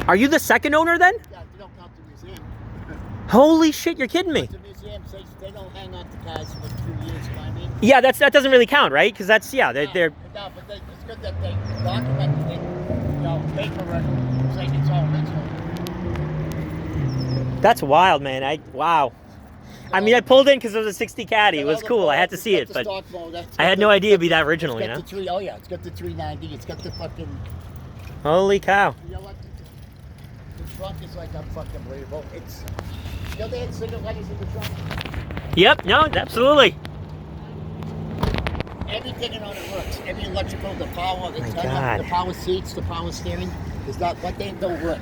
Are you the second owner then? Yeah, you don't count the museum. Holy shit, you're kidding me. The museum says they don't hang on to cars for 2 years, you know what I mean? Yeah, that doesn't really count, right? Because that's, yeah, they're No, but it's good that they document it, you know, paper record, saying it's all original. That's wild, man. Wow. I mean, I pulled in because it was a 60 Caddy. It was cool. I had to see it, but I had no idea it'd be that original, you know? Oh, yeah, it's got the 390. It's got the fucking... Holy cow. You know what? The trunk is like unfucking believable. It's... You know they had single letters in the trunk? Yep, no, absolutely. Everything in on it works. Every electrical, the power, God. the power seats, the power steering. Is not what they don't work.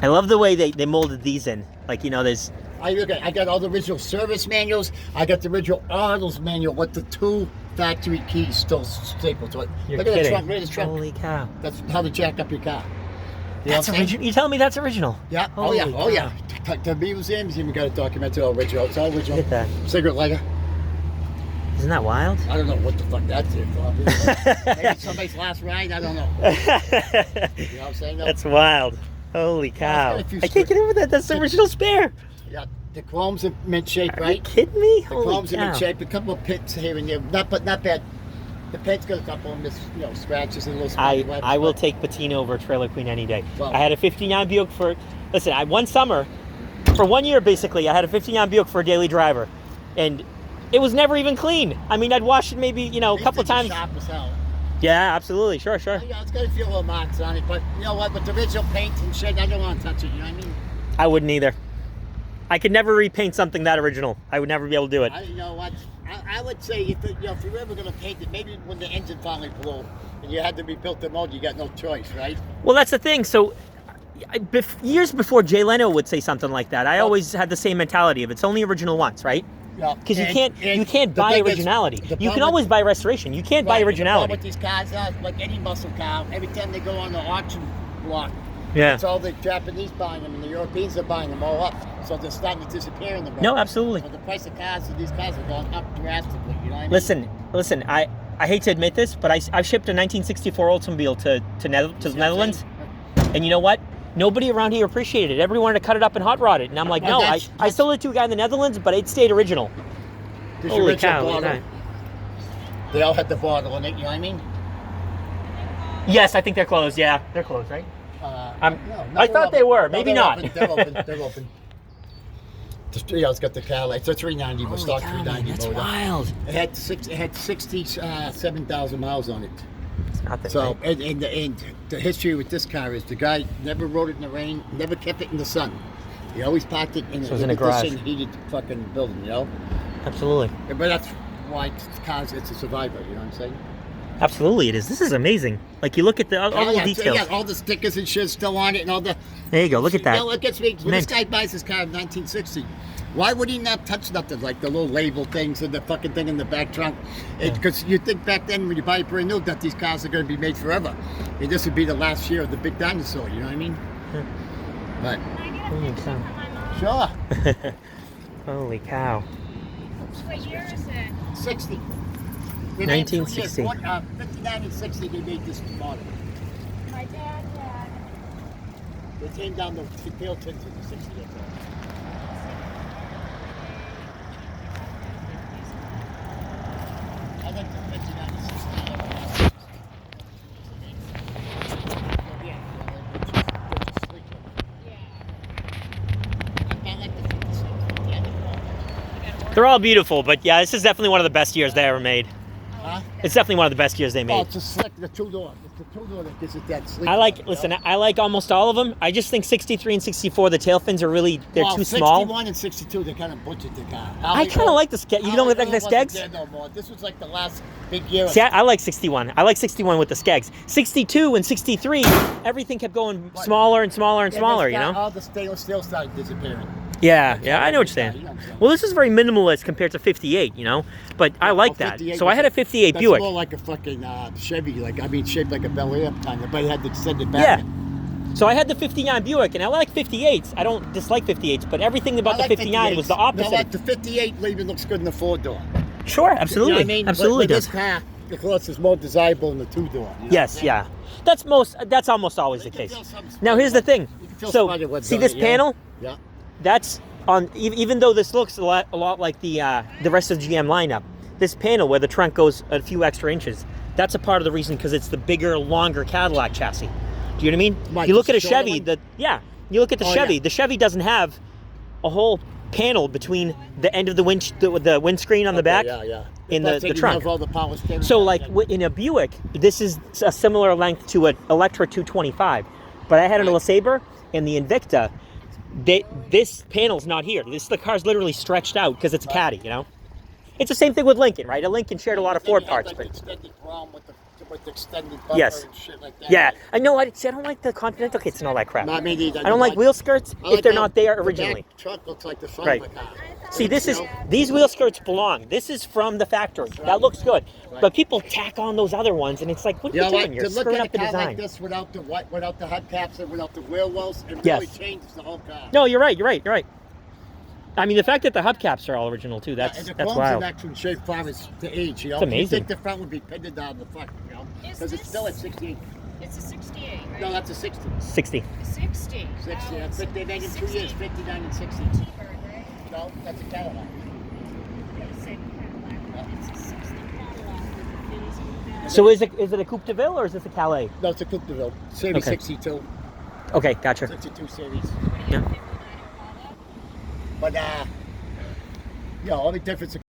I love the way they molded these in. Like, you know, there's... I got all the original service manuals. I got the original Arnold's manual with the 2 factory keys still stapled to it. You're Look at kidding. the trunk. Look at the trunk. Holy cow. That's how to jack up your car. You That's original. You telling me that's original? Yeah. Holy Oh yeah. The museum's even got it documented all original. It's all original. Look at that. Cigarette lighter. Isn't that wild? I don't know what the fuck that's here for. Maybe somebody's last ride. I don't know. You know what I'm saying? That's wild. Holy cow. I can't get over that. That's the original spare. Yeah. The chrome's in mint shape, Are right? you kidding me? The Holy chrome's in cow. mint shape. A couple of pits here and there. Not bad. The paint's got a couple of scratches and little small webs. I will take Patina over Trailer Queen any day. Well, I had a 59 Buick for... Listen, one summer, for 1 year basically, I had a 59 Buick for a daily driver. And it was never even clean. I mean, I'd wash it maybe, a couple of times. Sharp as hell. Yeah, absolutely. Sure. Yeah, it's got a few little marks on it, but you know what? With the original paint and shit, I don't want to touch it. You know what I mean? I wouldn't either. I could never repaint something that original. I would never be able to do it. You know what? I would say if you're ever going to paint it, maybe when the engine finally blew and you had to rebuild the mold, you got no choice, right? Well, that's the thing. So, years before Jay Leno would say something like that, I always had the same mentality of it's only original once, right? Yeah. Because you can't buy originality. You can always buy restoration. You can't buy originality. With these cars, like any muscle car, every time they go on the auction block, yeah, it's all the Japanese buying them and the Europeans are buying them all up. So they're starting to disappear in the market. No, absolutely. So the price of cars of these cars are going up drastically. You know what I mean? Listen. I hate to admit this, but I've shipped a 1964 Oldsmobile to the Netherlands, and you know what? Nobody around here appreciated it. Everyone wanted to cut it up and hot rod it, and I'm like, no, I sold it to a guy in the Netherlands, but it stayed original. Holy cow! They all had the bottle in it. You know what I mean? Yes, I think they're closed. Yeah, they're closed, right? I thought they were. Maybe not. They're open. It's got the Cadillac. It's a 390, but stock 390 that's motor. Wild. It had 67,000 miles on it. It's not that So, bad. and the history with this car is the guy never rode it in the rain, never kept it in the sun. He always parked it in a garage. heated fucking building, you know? Absolutely. But that's why it's a survivor, you know what I'm saying? Absolutely, it is. This is amazing. Like, you look at all the details. Yeah, all the stickers and shit still on it and all the... There you go, look at that. You know what gets me? When this guy buys his car in 1960, why would he not touch nothing like the little label things and the fucking thing in the back trunk? Because you think back then when you buy it brand new that these cars are going to be made forever. And this would be the last year of the big dinosaur, you know what I mean? But... Holy cow. Sure. Holy cow. What year is it? 60. 1960. 59 and 60 they made this model. My dad had. They came down the tail tins in the 60. I like the 59 and 60. They're all beautiful, but yeah, this is definitely one of the best years they ever made. Huh? It's definitely one of the best years they Oh, made. it's a slick, the two-door. It's the two-door that gives it that sleek. I like almost all of them. I just think 63 and 64, the tail fins are really, they're too small. 61 and 62, they kind of butchered the car. I kind of like the Skegs. You don't like the Skegs? No more. This was like the last big year. See, I like 61. I like 61 with the Skegs. 62 and 63, everything kept going smaller and smaller and smaller, you know? All the stainless steel started disappearing. Yeah, I know what you're saying. Well, this is very minimalist compared to 58, you know? But I like that. So I had a 58 That's Buick. more like a fucking Chevy, shaped like a Bel Air kind of, but it had to send it back. Yeah. So I had the 59 Buick, and I like 58s. I don't dislike 58s, but everything about the 59 was the opposite. No, like the 58 even looks good in the 4-door. Sure, absolutely. You know what I mean? Absolutely but does. this car, of course, is more desirable in the 2-door. Yes, yeah. That's almost always the case. Now here's the thing. You can feel So smarter with see the- this yeah. panel? Yeah. That's on. Even though this looks a lot like the rest of the GM lineup, this panel where the trunk goes a few extra inches, that's a part of the reason because it's the bigger, longer Cadillac chassis. Do you know what I mean? Like you look the at a shorter Chevy. one? You look at the Oh, Chevy. yeah. The Chevy doesn't have a whole panel between the end of the windscreen on the back Yeah. in That's the it, you trunk. have all the power steering So back like then. in a Buick, this is a similar length to an Electra 225, but I had an Right. LeSabre and the Invicta. This panel's not here. The car's literally stretched out because it's a Caddy, you know. It's the same thing with Lincoln, right? A Lincoln shared a lot of Then Ford you have, parts, like, but extended ROM with the extended bumper Yes. and shit like that. yeah, I know. I don't like the Continental kits and all that crap. Not me neither. I don't like wheel skirts I if like they're how not there the originally. back trunk looks like the front Right. of the car. See, these wheel skirts belong. This is from the factory. That looks good. But people tack on those other ones, and it's like, what are You you know doing? what? You're To look screwing at a up the car design. like this without the hubcaps and without the wheel wells, it Yes. really changes the whole car. No, you're right. I mean, the fact that the hubcaps are all original too, And that's the wild. chrome's in excellent shape far as to age, you know? It's amazing. You think the front would be pitted down the front, you know? Is Because it's this- still at 68. It's a 68, right? No, that's a 60. 60. 60. 60, Oh, that's it's they made in 2 years, 59 and 60. T-Bird, right? No, that's a Cadillac. They say Cadillac. It's a 60 Cadillac with the fins moved out. So is it a Coupe DeVille or is this a Calais? No, it's a Coupe DeVille. Series Okay. 62. Okay, gotcha. 62 series. What do you have, 59 Impala? But, only difference